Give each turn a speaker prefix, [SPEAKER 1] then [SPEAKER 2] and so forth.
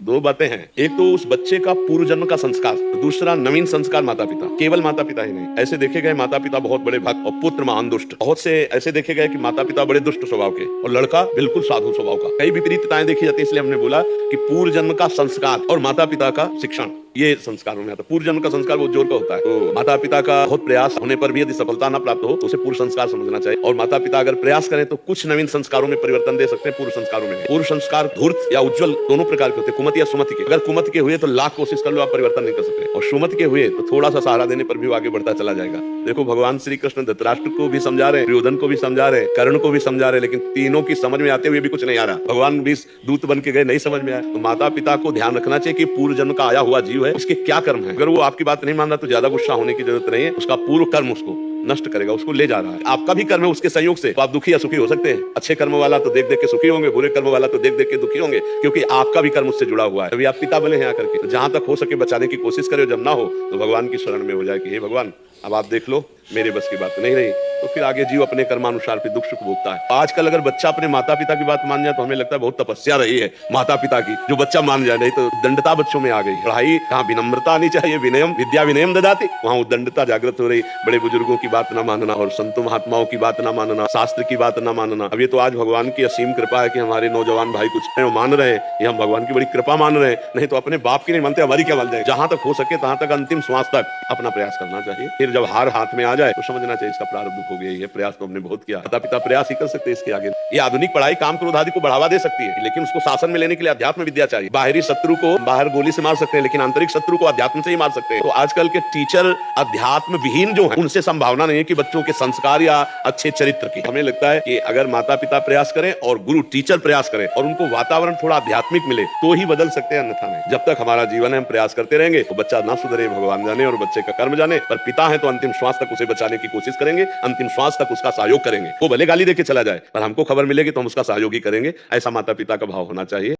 [SPEAKER 1] दो बातें हैं। एक तो उस बच्चे का पूर्व जन्म का संस्कार, दूसरा नवीन संस्कार माता पिता। केवल माता पिता ही नहीं, ऐसे देखे गए माता पिता बहुत बड़े भक्त और पुत्र महान दुष्ट। बहुत से ऐसे देखे गए कि माता पिता बड़े दुष्ट स्वभाव के और लड़का बिल्कुल साधु स्वभाव का। कई विपरीतताएं देखी जाती है। इसलिए हमने बोला कि पूर्व जन्म का संस्कार और माता पिता का शिक्षण, ये संस्कारों में आता है। पूर्व जन्म का संस्कार बहुत जोर का होता है, तो माता पिता का बहुत प्रयास होने पर भी यदि सफलता न प्राप्त हो तो उसे पूर्व संस्कार समझना चाहिए। और माता पिता अगर प्रयास करें तो कुछ नवीन संस्कारों में परिवर्तन दे सकते हैं, पूर्व संस्कारों में। पूर्व संस्कार धूर्त या उज्जवल दोनों प्रकार के होते हैं, कुमति या सुमति के। अगर कुमति के हुए तो लाख कोशिश कर लो, आप परिवर्तन नहीं कर सकते, और सुमति के हुए तो थोड़ा सा सहारा देने पर भी वो आगे बढ़ता चला जाएगा। देखो, भगवान श्री कृष्ण धृतराष्ट्र को भी समझा रहे हैं, दुर्योधन को भी समझा रहे हैं, कर्ण को भी समझा रहे हैं, लेकिन तीनों की समझ में आते हुए भी कुछ नहीं आ रहा। भगवान भी दूत बन के गए, नहीं समझ में आया। तो माता पिता को ध्यान रखना चाहिए कि पूर्व जन्म का आया हुआ जीव है, उसके क्या कर्म है। अगर वो आपकी बात नहीं मान रहा तो ज्यादा गुस्सा होने की जरूरत नहीं है। उसका पूर्व कर्म उसको नष्ट करेगा, उसको ले जा रहा है। आपका भी कर्म है, उसके संयोग से तो आप दुखी या सुखी हो सकते हैं। अच्छे कर्म वाला तो देख देख के सुखी होंगे, बुरे कर्म वाला तो देख देख के दुखी होंगे, क्योंकि आपका भी कर्म उससे जुड़ा हुआ है। अभी आप पिता बने हैं आकर के, तो जहां तक हो सके बचाने की कोशिश करें। जब ना हो तो भगवान की शरण में हो जाए कि हे भगवान, अब आप देख लो, मेरे बस की बात नहीं रही। तो फिर आगे जीव अपने कर्मानुसार फिर दुख सुख भोगता है। आजकल अगर बच्चा अपने माता पिता की बात मान जाए तो हमें लगता है बहुत तपस्या रही है माता पिता की, जो बच्चा मान जाए। नहीं तो दंडता बच्चों में आ गई। पढ़ाई कहाँ विनम्रता आनी चाहिए, विनयम विद्या विनयम ददाति, वहां उद्दंडता जागृत हो रही। बड़े बुजुर्गों की बात ना मानना और संतों महात्माओं की बात ना मानना, शास्त्र की बात ना मानना। अब ये तो आज भगवान की असीम कृपा है कि हमारे नौजवान भाई कुछ है वो मान रहे हैं, ये हम भगवान की बड़ी कृपा मान रहे हैं। नहीं तो अपने बाप की नहीं मानते, हमारी क्या मानते हैं। जहां तक हो सके तहां तक अंतिम श्वास तक अपना प्रयास करना चाहिए। फिर जब हार हाथ में आ जाए तो समझना चाहिए इसका प्रारब्ध हो गया। ये प्रयास तो हमने बहुत किया, माता पिता प्रयास ही कर सकते हैं इसके आगे। ये आधुनिक पढ़ाई काम क्रोध आदि को बढ़ावा दे सकती है, लेकिन उसको शासन में लेने के लिए अध्यात्म विद्या चाहिए। बाहरी शत्रु को बाहर गोली से मार सकते हैं, लेकिन आंतरिक शत्रु को अध्यात्म से ही मार सकते हैं। तो आजकल के टीचर अध्यात्म विहीन जो है, उनसे संभावना नहीं है कि बच्चों के संस्कार या अच्छे चरित्र की। हमें लगता है कि अगर माता पिता प्रयास करें और गुरु टीचर प्रयास करें और उनको वातावरण थोड़ा आध्यात्मिक मिले तो ही बदल सकते हैं, अन्यथा नहीं। जब तक हमारा जीवन है हम प्रयास करते रहेंगे तो बच्चा ना सुधरे, भगवान जाने और बच्चे का कर्म जाने। पर पिता है तो अंतिम श्वास तक उसे बचाने की कोशिश करेंगे, अंतिम श्वास तक उसका सहयोग करेंगे। वो भले गाली देके चला जाए पर हमको खबर मिलेगी तो हम उसका सहयोग ही करेंगे। ऐसा माता पिता का भाव होना चाहिए।